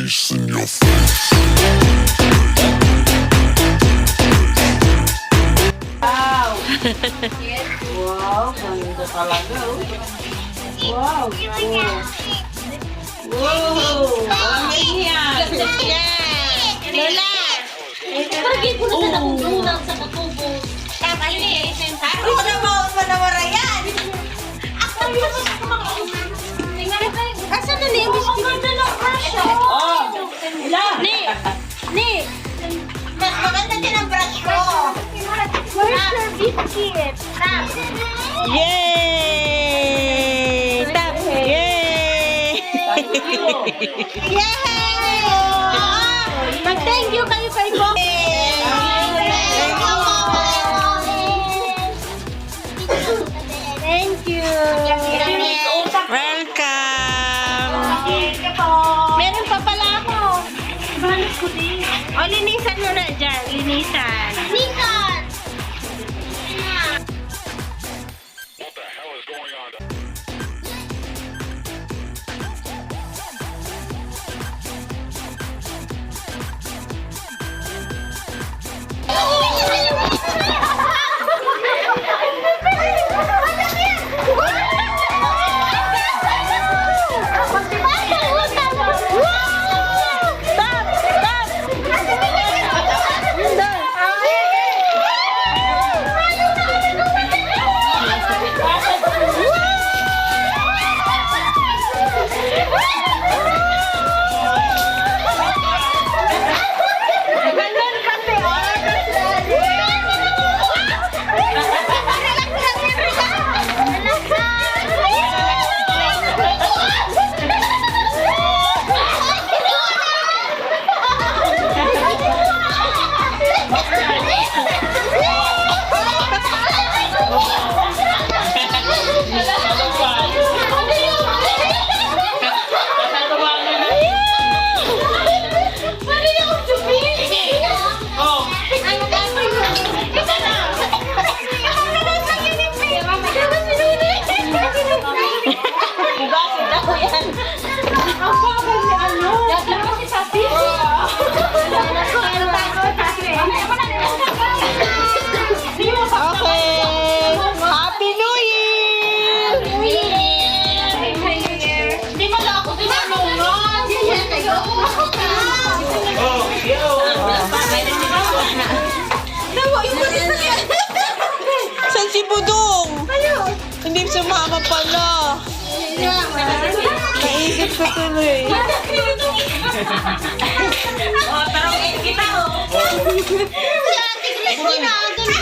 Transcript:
face in your face. Wow! Wow, ganda talaga. Wow! Wow! Ano yan? Lola! Pagi ko na sa nakugulang sa katubo. Tama yun eh. Ano na manawara yan? Ako yun. Asa na niya? Ang ganda ng brush. Oh! Ilan? Ni! Mas maganda din ang brush ko. Where's your biscuit? Tap! Yay! Tap! Yay! Yay! Mag-thank you kayo kay Bob. Thank you. Welcome! Meron pa pala ako. O, linisan mo na dyan. Linisan. Linisan! Okay! Happy New Year! Hindi mo lang ako tinanungan. Saan si Budong? Hindi sumama pala. Naisip ko tuloy. Oh, tarongin kita oh! Si Ate Christina, doon